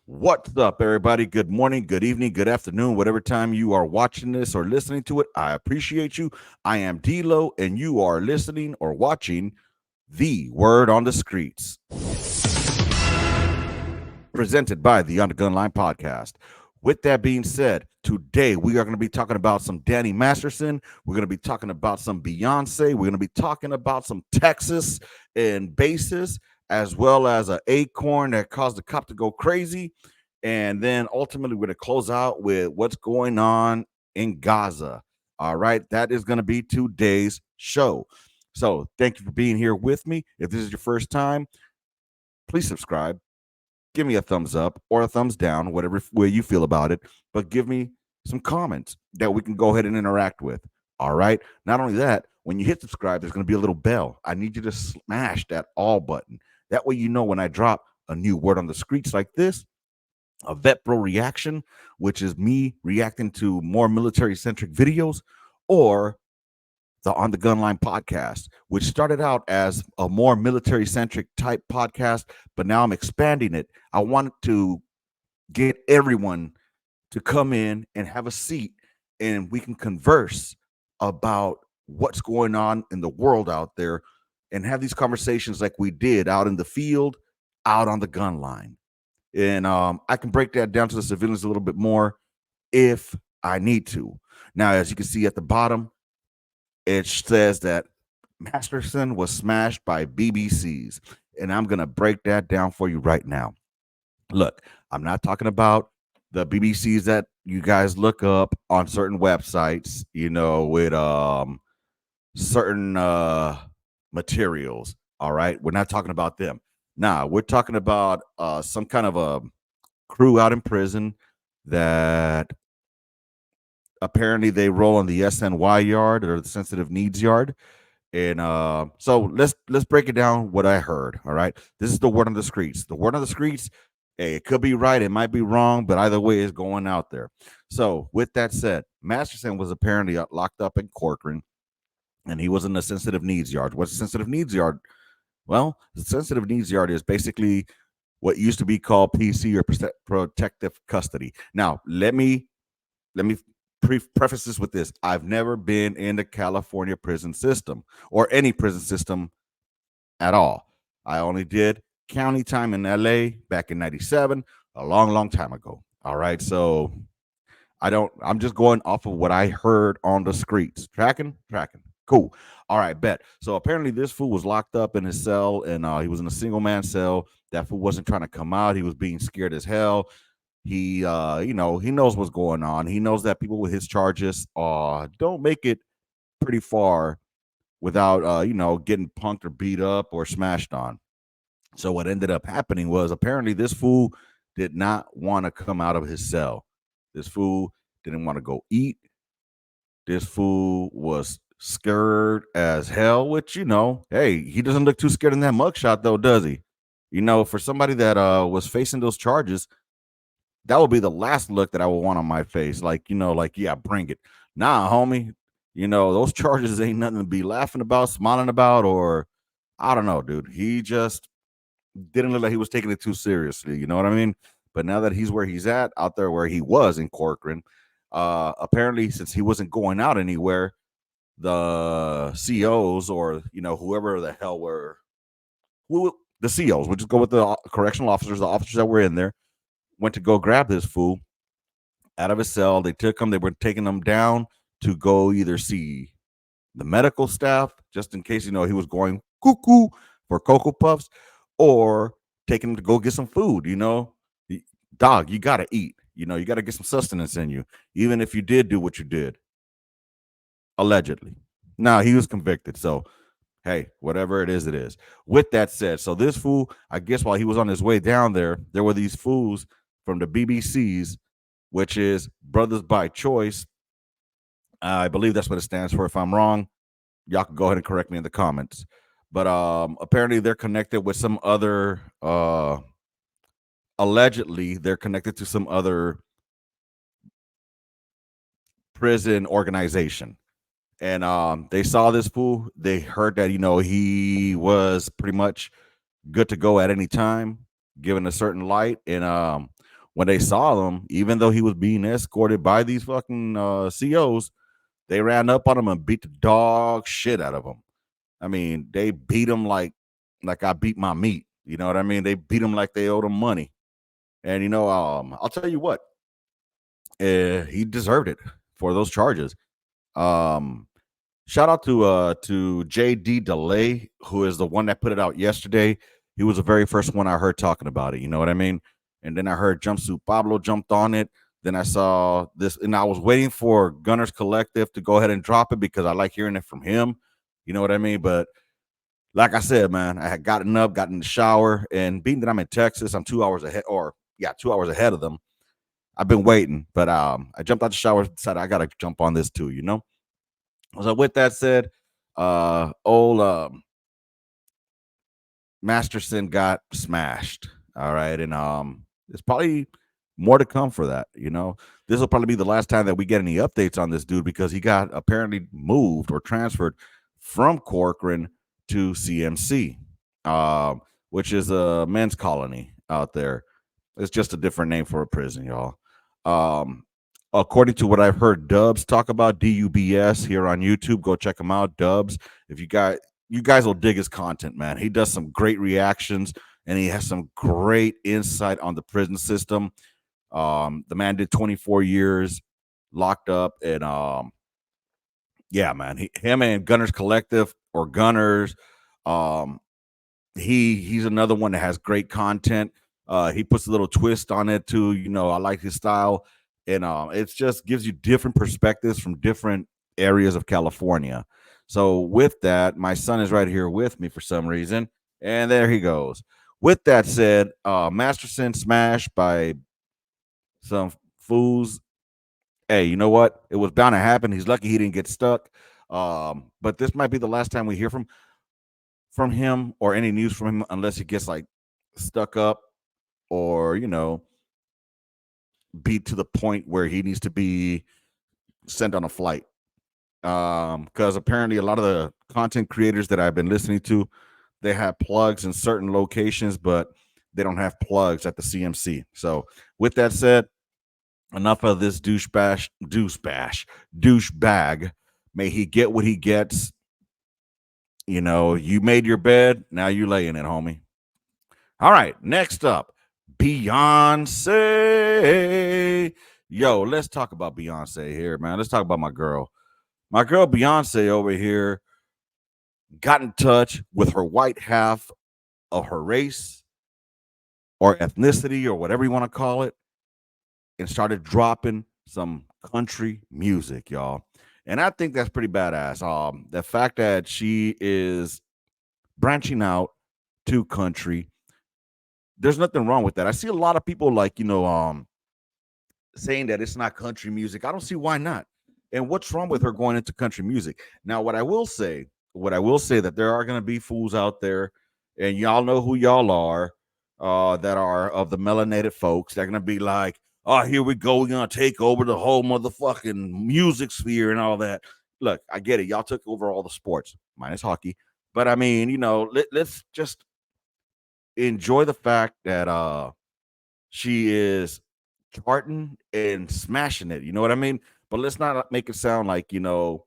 What's up, everybody? Good morning, good evening, good afternoon, whatever time you are watching this or listening to it. I appreciate you. I am D-Lo, and you are listening or watching the Word on the Skreets, presented by the On The Gun Line podcast. With that being said, today we are going to be talking about some Danny Masterson. We're going to be talking about some Beyonce. We're going to be talking about some Texas and bases, as well as an acorn that caused the cop to go crazy. And then ultimately, we're going to close out with what's going on in Gaza. All right. That is going to be today's show. So thank you for being here with me. If this is your first time, please subscribe. Give me a thumbs up or a thumbs down, whatever way you feel about it. But give me some comments that we can go ahead and interact with. All right. Not only that, when you hit subscribe, there's going to be a little bell. I need you to smash that all button. That way, you know when I drop a new word on the streets like this, a Vet Bro reaction, which is me reacting to more military centric videos, or the On the Gun Line podcast, which started out as a more military centric type podcast, but now I'm expanding it. I wanted to get everyone to come in and have a seat and we can converse about what's going on in the world out there and have these conversations like we did out in the field, out on the gun line. And I can break that down to the civilians a little bit more if I need to. Now, as you can see at the bottom, it says that Masterson was smashed by BBCs. And I'm going to break that down for you right now. Look, I'm not talking about the BBCs that you guys look up on certain websites, with certain materials. All right. We're not talking about them. Nah, we're talking about some kind of a crew out in prison that apparently they roll on the SNY yard or the sensitive needs yard. And so let's break it down what I heard. All right. This is the word on the streets. The word on the streets, hey, it could be right, it might be wrong, but either way it's going out there. So with that said, Masterson was apparently locked up in Corcoran and he was in the sensitive needs yard. What's a sensitive needs yard? Well, the sensitive needs yard is basically what used to be called PC or protective custody. Now, let me preface this with this. I've never been in the California prison system or any prison system at all. I only did county time in LA back in 97, a long, long time ago. All right. So I'm just going off of what I heard on the streets. Tracking? Tracking. Cool. All right, bet. So apparently this fool was locked up in his cell and he was in a single man cell. That fool wasn't trying to come out. He was being scared as hell. He he knows what's going on. He knows that people with his charges don't make it pretty far without getting punked or beat up or smashed on. So what ended up happening was apparently this fool did not want to come out of his cell. This fool didn't want to go eat. This fool was scared as hell, which, hey, he doesn't look too scared in that mugshot though, does he? For somebody that was facing those charges, that would be the last look that I would want on my face. Like, yeah, bring it. Nah, homie. Those charges ain't nothing to be laughing about, smiling about, or I don't know, dude. He just didn't look like he was taking it too seriously. You know what I mean? But now that he's where he's at, out there where he was in Corcoran, apparently since he wasn't going out anywhere, the COs or whoever the hell were the COs, we'll just go with the correctional officers, the officers that were in there, went to go grab this fool out of his cell. They took him. They were taking him down to go either see the medical staff, just in case, he was going cuckoo for Cocoa Puffs, or taking him to go get some food. Dog, you got to eat. You got to get some sustenance in you, even if you did do what you did. Allegedly. Now, he was convicted. So, hey, whatever it is, it is. With that said, so this fool, I guess while he was on his way down there were these fools from the BBCs, which is Brothers by Choice. I believe that's what it stands for. If I'm wrong, y'all can go ahead and correct me in the comments. But apparently they're connected with some other, allegedly, they're connected to some other prison organization. And they saw this fool. They heard that, he was pretty much good to go at any time, given a certain light. And when they saw him, even though he was being escorted by these fucking COs, they ran up on him and beat the dog shit out of him. I mean, they beat him like I beat my meat. You know what I mean? They beat him like they owed him money. And I'll tell you what, he deserved it for those charges. Um, Shout out to JD Delay, who is the one that put it out yesterday. He was the very first one I heard talking about it. You know what I mean? And then I heard Jumpsuit Pablo jumped on it. Then I saw this, and I was waiting for Gunners Collective to go ahead and drop it because I like hearing it from him. You know what I mean? But like I said, man, I had gotten up, got in the shower, and being that I'm in Texas, I'm 2 hours ahead, or yeah, 2 hours ahead of them. I've been waiting, but I jumped out the shower, decided I gotta jump on this too. So with that said, old Masterson got smashed. All right, and there's probably more to come for that. This will probably be the last time that we get any updates on this dude because he got apparently moved or transferred from Corcoran to CMC, which is a men's colony out there. It's just a different name for a prison, y'all. Um, According to what I've heard Dubs talk about, DUBS here on YouTube, go check him out, Dubs. If you guys will dig his content, man. He does some great reactions and he has some great insight on the prison system. The man did 24 years locked up, and yeah, man, him and Gunners Collective or Gunners, um, he's another one that has great content. He puts a little twist on it too. I like his style, and it just gives you different perspectives from different areas of California. So with that, my son is right here with me for some reason, and there he goes. With that said, Masterson smashed by some fools. Hey, you know what? It was bound to happen. He's lucky he didn't get stuck. But this might be the last time we hear from him or any news from him unless he gets like stuck up or beat to the point where he needs to be sent on a flight. Because apparently a lot of the content creators that I've been listening to, they have plugs in certain locations, but they don't have plugs at the CMC. So with that said, enough of this douchebag. May he get what he gets. You made your bed, now you lay in it, homie. All right, next up, Beyonce. Yo, let's talk about Beyonce here, man. Let's talk about my girl. My girl Beyonce over here got in touch with her white half of her race or ethnicity or whatever you want to call it and started dropping some country music, y'all. And I think that's pretty badass. The fact that she is branching out to country, there's nothing wrong with that. I see a lot of people saying that it's not country music. I don't see why not. And what's wrong with her going into country music? Now, what I will say that there are going to be fools out there, and y'all know who y'all are, that are of the melanated folks. They're going to be like, oh, here we go. We're going to take over the whole motherfucking music sphere and all that. Look, I get it. Y'all took over all the sports, minus hockey. But I mean, let's just enjoy the fact that she is charting and smashing it. You know what I mean? But let's not make it sound like, because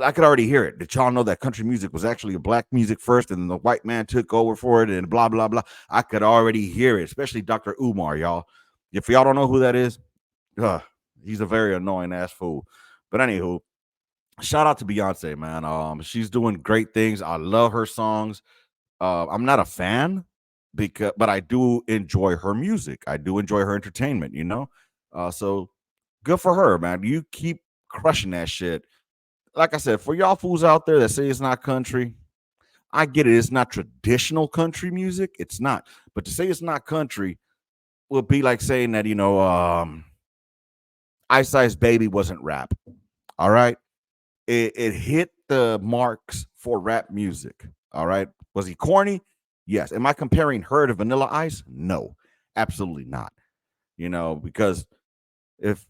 I could already hear it. Did y'all know that country music was actually a black music first and the white man took over for it and blah, blah, blah? I could already hear it, especially Dr. Umar, y'all. If y'all don't know who that is, he's a very annoying ass fool. But anywho, shout out to Beyonce, man. She's doing great things. I love her songs. I'm not a fan but I do enjoy her music. I do enjoy her entertainment. So good for her, man. You keep crushing that shit. Like I said, for y'all fools out there that say it's not country, I get it. It's not traditional country music. It's not. But to say it's not country would be like saying that, Ice Ice Baby wasn't rap. All right. It hit the marks for rap music. All right. Was he corny? Yes. Am I comparing her to Vanilla Ice? No, absolutely not. Because if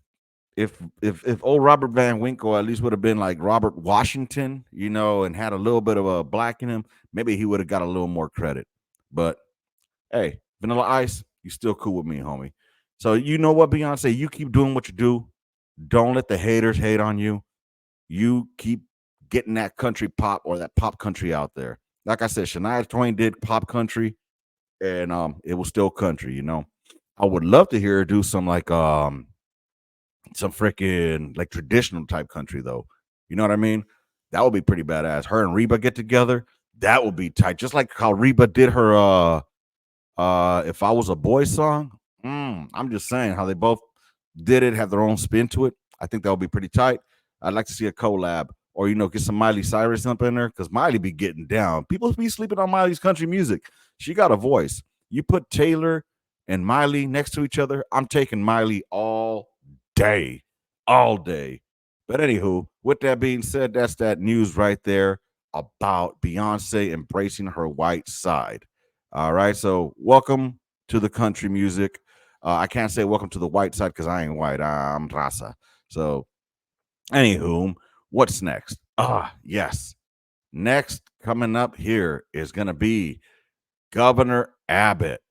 if old Robert Van Winkle at least would have been like Robert Washington, and had a little bit of a black in him, maybe he would have got a little more credit. But hey, Vanilla Ice, you still cool with me, homie. So you know what, Beyonce, you keep doing what you do. Don't let the haters hate on you. You keep getting that country pop or that pop country out there. Like I said, Shania Twain did pop country, and it was still country. I would love to hear her do some freaking like traditional type country though. You know what I mean? That would be pretty badass. Her and Reba get together. That would be tight. Just like how Reba did her If I Was a Boy song. I'm just saying how they both did it, have their own spin to it. I think that would be pretty tight. I'd like to see a collab or get some Miley Cyrus up in there because Miley be getting down. People be sleeping on Miley's country music. She got a voice. You put Taylor and Miley next to each other, I'm taking Miley day, all day. But anywho, with that being said, that's that news right there about Beyonce embracing her white side. All right, so welcome to the country music. I can't say welcome to the white side because I ain't white. I'm raza. So, anywho, what's next? Yes. Next coming up here is going to be Governor Abbott.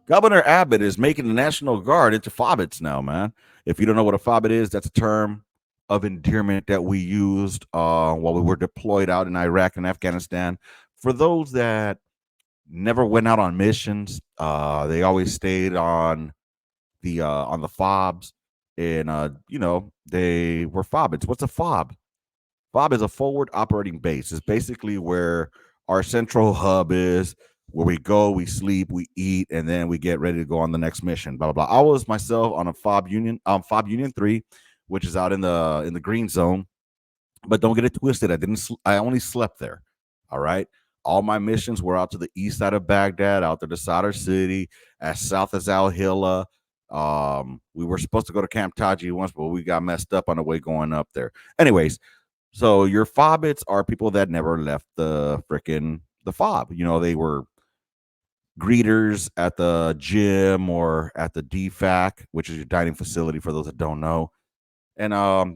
Governor Abbott is making the National Guard into Fobbits now, man. If you don't know what a Fobbit is, that's a term of endearment that we used while we were deployed out in Iraq and Afghanistan. For those that never went out on missions, they always stayed on the fobs, and they were Fobbits. What's a fob? Fob is a forward operating base. It's basically where our central hub is, where we go, we sleep, we eat, and then we get ready to go on the next mission. Blah blah blah. I was myself on a Fob Union 3, which is out in the green zone. But don't get it twisted. I only slept there. All right. All my missions were out to the east side of Baghdad, out to the Sadr City, as south as Al Hilla. We were supposed to go to Camp Taji once, but we got messed up on the way going up there. Anyways, so your fobbits are people that never left the fob. They were greeters at the gym or at the DFAC, which is your dining facility for those that don't know. And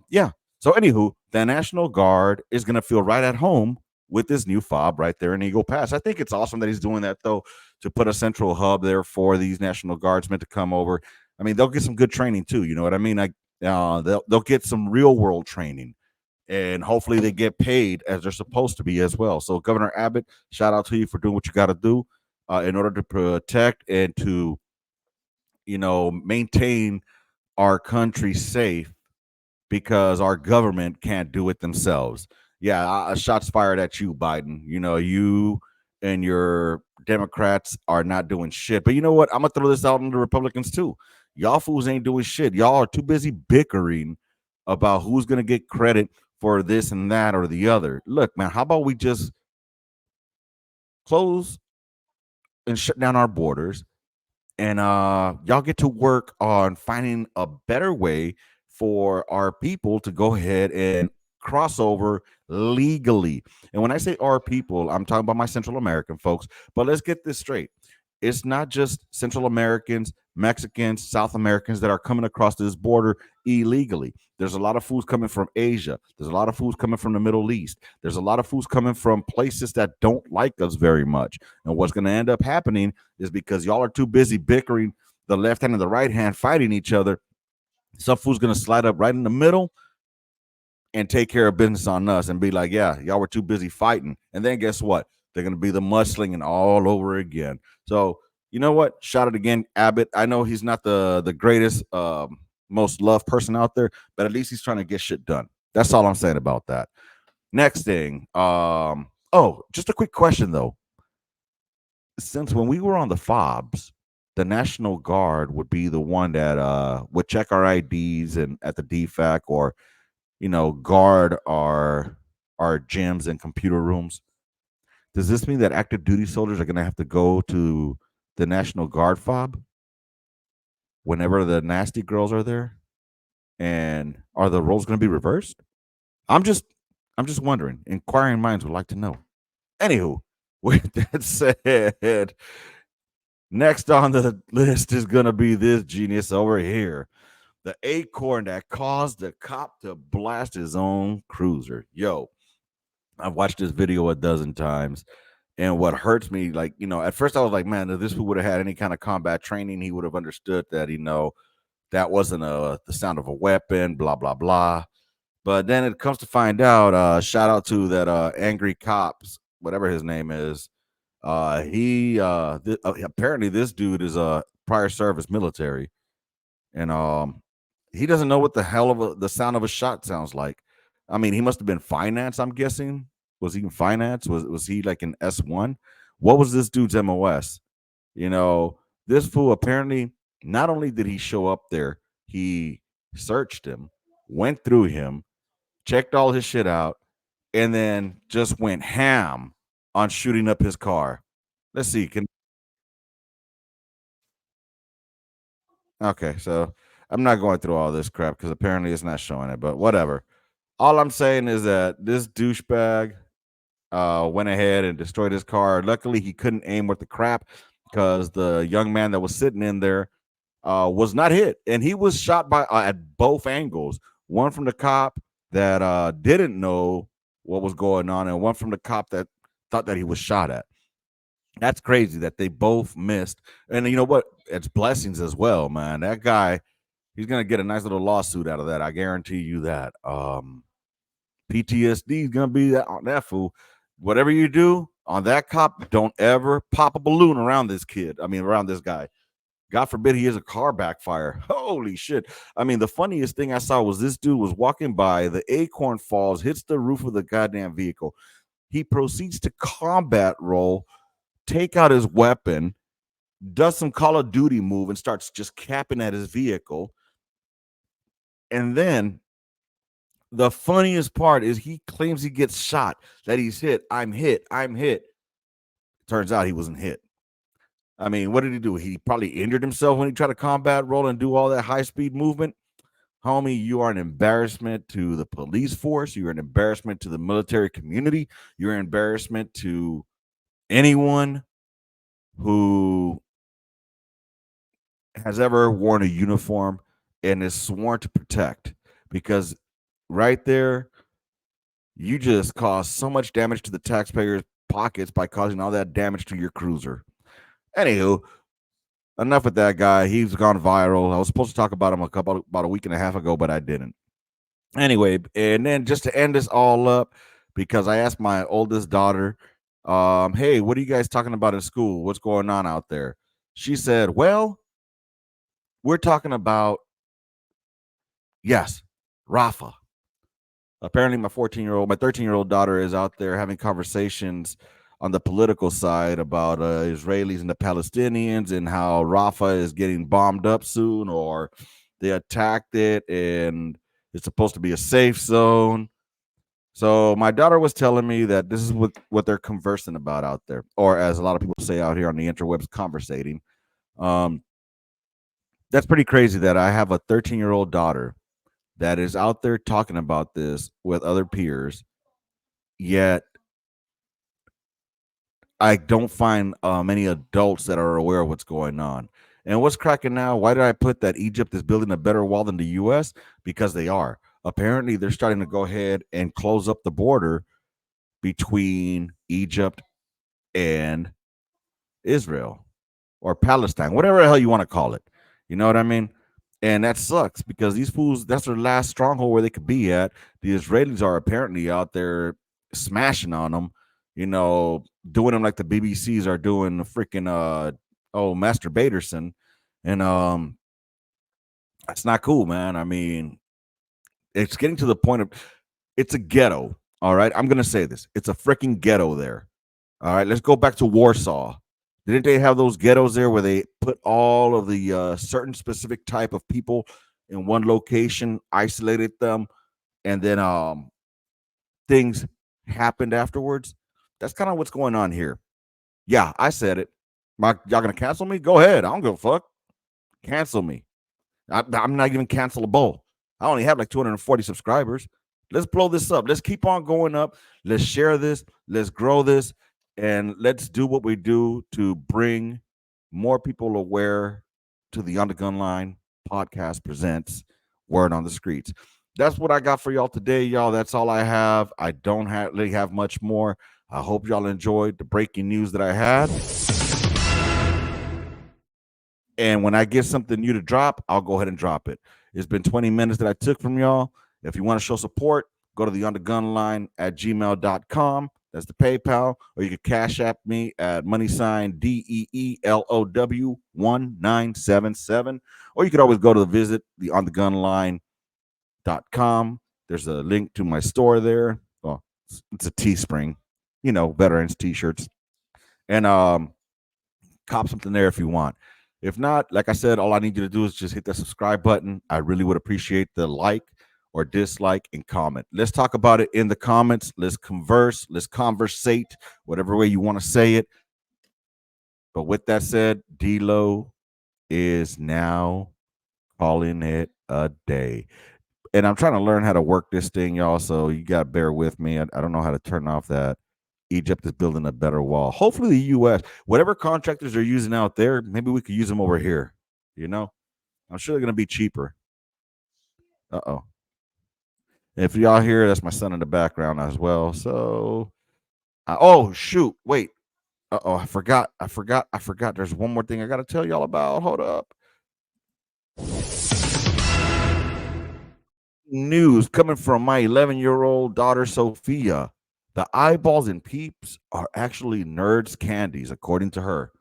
yeah. So anywho, the National Guard is gonna feel right at home with this new fob right there in Eagle Pass. I think it's awesome that he's doing that though, to put a central hub there for these National Guardsmen to come over. I mean, they'll get some good training too. You know what I mean? Like they'll get some real world training, and hopefully they get paid as they're supposed to be as well. So Governor Abbott, shout out to you for doing what you got to do in order to protect and to maintain our country safe because our government can't do it themselves. Yeah, shots fired at you, Biden. You and your Democrats are not doing shit. But you know what? I'm gonna throw this out on the Republicans too. Y'all fools ain't doing shit. Y'all are too busy bickering about who's gonna get credit for this and that or the other. Look, man, how about we just close and shut down our borders, and y'all get to work on finding a better way for our people to go ahead and cross over legally. And when I say our people, I'm talking about my Central American folks. But let's get this straight. It's not just Central Americans, Mexicans, South Americans that are coming across this border illegally. There's a lot of foods coming from Asia. There's a lot of foods coming from the Middle East. There's a lot of foods coming from places that don't like us very much. And what's going to end up happening is because y'all are too busy bickering, the left hand and the right hand fighting each other, some food's going to slide up right in the middle and take care of business on us and be like, yeah, y'all were too busy fighting. And then guess what? They're going to be the mudslinging all over again. So, you know what? Shout it again, Abbott. I know he's not the greatest, most loved person out there, but at least he's trying to get shit done. That's all I'm saying about that. Next thing. Just a quick question, though. Since when we were on the FOBs, the National Guard would be the one that would check our IDs and at the DFAC or guard our gyms and computer rooms. Does this mean that active duty soldiers are going to have to go to the National Guard fob whenever the nasty girls are there? And are the roles going to be reversed? I'm just wondering. Inquiring minds would like to know. Anywho, with that said, next on the list is going to be this genius over here. The Acorn that caused the cop to blast his own cruiser. Yo, I've watched this video a dozen times. And what hurts me, like, at first I was like, man, if this fool would have had any kind of combat training, he would have understood that, that wasn't the sound of a weapon, blah, blah, blah. But then it comes to find out, shout out to that angry cops, whatever his name is. Apparently this dude is a prior service military, and he doesn't know what the hell of the sound of a shot sounds like. I mean, he must have been finance, I'm guessing. Was he in finance? Was he like an S1? What was this dude's MOS? You know, this fool apparently, not only did he show up there, he searched him, went through him, checked all his shit out, and then just went ham on shooting up his car. Let's see. Okay, so I'm not going through all this crap because apparently it's not showing it, but whatever. All I'm saying is that this douchebag went ahead and destroyed his car. Luckily, he couldn't aim with the crap because the young man that was sitting in there was not hit, and he was shot by at both angles. One from the cop that didn't know what was going on, and one from the cop that thought that he was shot at. That's crazy that they both missed. And you know what? It's blessings as well, man. That guy, he's gonna get a nice little lawsuit out of that. I guarantee you that. PTSD is gonna be that on that fool. Whatever you do on that cop, don't ever pop a balloon around this kid. I mean, around this guy. God forbid he has a car backfire. Holy shit. I mean, the funniest thing I saw was this dude was walking by, the acorn falls, hits the roof of the goddamn vehicle. He proceeds to combat roll, take out his weapon, does some Call of Duty move, and starts just capping at his vehicle. And then the funniest part is he claims he gets shot, that he's hit. I'm hit. I'm hit. Turns out he wasn't hit. I mean, what did he do? He probably injured himself when he tried to combat roll and do all that high speed movement. Homie, you are an embarrassment to the police force. You're an embarrassment to the military community. You're an embarrassment to anyone who has ever worn a uniform and is sworn to protect, because right there, you just caused so much damage to the taxpayers' pockets by causing all that damage to your cruiser. Anywho, enough with that guy. He's gone viral. I was supposed to talk about him about a week and a half ago, but I didn't. Anyway, and then just to end this all up, because I asked my oldest daughter, hey, what are you guys talking about in school? What's going on out there? She said, well, we're talking about, yes, Rafa. Apparently my 13-year-old daughter is out there having conversations on the political side about Israelis and the Palestinians, and how Rafa is getting bombed up soon, or they attacked it and it's supposed to be a safe zone. So my daughter was telling me that this is what they're conversing about out there, or as a lot of people say out here on the interwebs, conversating. Um, that's pretty crazy that I have a 13-year-old daughter that is out there talking about this with other peers, yet I don't find many adults that are aware of what's going on. And what's cracking now? Why did I put that Egypt is building a better wall than the U.S.? Because they are. Apparently, they're starting to go ahead and close up the border between Egypt and Israel, or Palestine, whatever the hell you want to call it. You know what I mean? And that sucks because these fools, that's their last stronghold where they could be at. The Israelis are apparently out there smashing on them, doing them like the BBCs are doing the freaking Master Baderson. And that's not cool, man. I mean, it's getting to the point of, it's a ghetto. All right. I'm gonna say this. It's a freaking ghetto there. All right, let's go back to Warsaw. Didn't they have those ghettos there where they put all of the certain specific type of people in one location, isolated them, and then things happened afterwards? That's kind of what's going on here. Yeah, I said it. Y'all gonna cancel me? Go ahead. I don't give a fuck. Cancel me. I'm not even cancelable. I only have like 240 subscribers. Let's blow this up. Let's keep on going up. Let's share this. Let's grow this. And let's do what we do to bring more people aware to the On The Gun Line podcast presents Word on the Skreets. That's what I got for y'all today, y'all. That's all I have. I don't really have much more. I hope y'all enjoyed the breaking news that I had. And when I get something new to drop, I'll go ahead and drop it. It's been 20 minutes that I took from y'all. If you want to show support, go to the undergunline@gmail.com. That's the PayPal. Or you can cash app me at money sign DEELOW 1977. Or you could always go to visit the onthegunline.com. There's a link to my store there. Well, it's a Teespring, veterans t-shirts. And cop something there if you want. If not, like I said, all I need you to do is just hit that subscribe button. I really would appreciate the like or dislike and comment. Let's talk about it in the comments. Let's converse. Let's conversate, whatever way you want to say it. But with that said, D-Lo is now calling it a day. And I'm trying to learn how to work this thing, y'all. So you got to bear with me. I don't know how to turn off that. Egypt is building a better wall. Hopefully the U.S., whatever contractors they're using out there, maybe we could use them over here. I'm sure they're going to be cheaper. Uh-oh. If y'all hear, that's my son in the background as well. So, oh, shoot. Wait. Uh-oh. I forgot. There's one more thing I got to tell y'all about. Hold up. News coming from my 11-year-old daughter, Sophia. The eyeballs in Peeps are actually nerds' candies, according to her.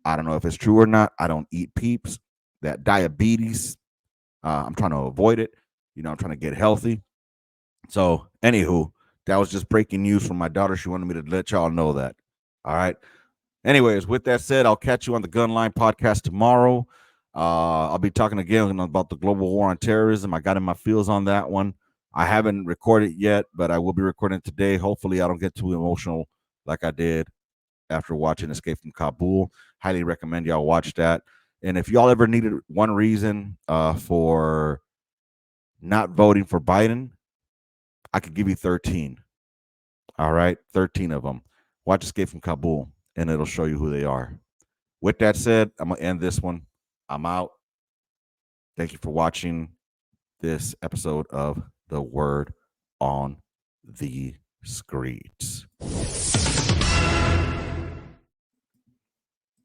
I don't know if it's true or not. I don't eat Peeps. That diabetes, I'm trying to avoid it. I'm trying to get healthy. So, anywho, that was just breaking news from my daughter. She wanted me to let y'all know that. All right. Anyways, with that said, I'll catch you on the Gunline podcast tomorrow. I'll be talking again about the global war on terrorism. I got in my feels on that one. I haven't recorded yet, but I will be recording today. Hopefully, I don't get too emotional like I did after watching Escape from Kabul. Highly recommend y'all watch that. And if y'all ever needed one reason for not voting for Biden, I could give you 13. All right, 13 of them. Watch Escape from Kabul, and it'll show you who they are. With that said, I'm going to end this one. I'm out. Thank you for watching this episode of The Word on the Skreets.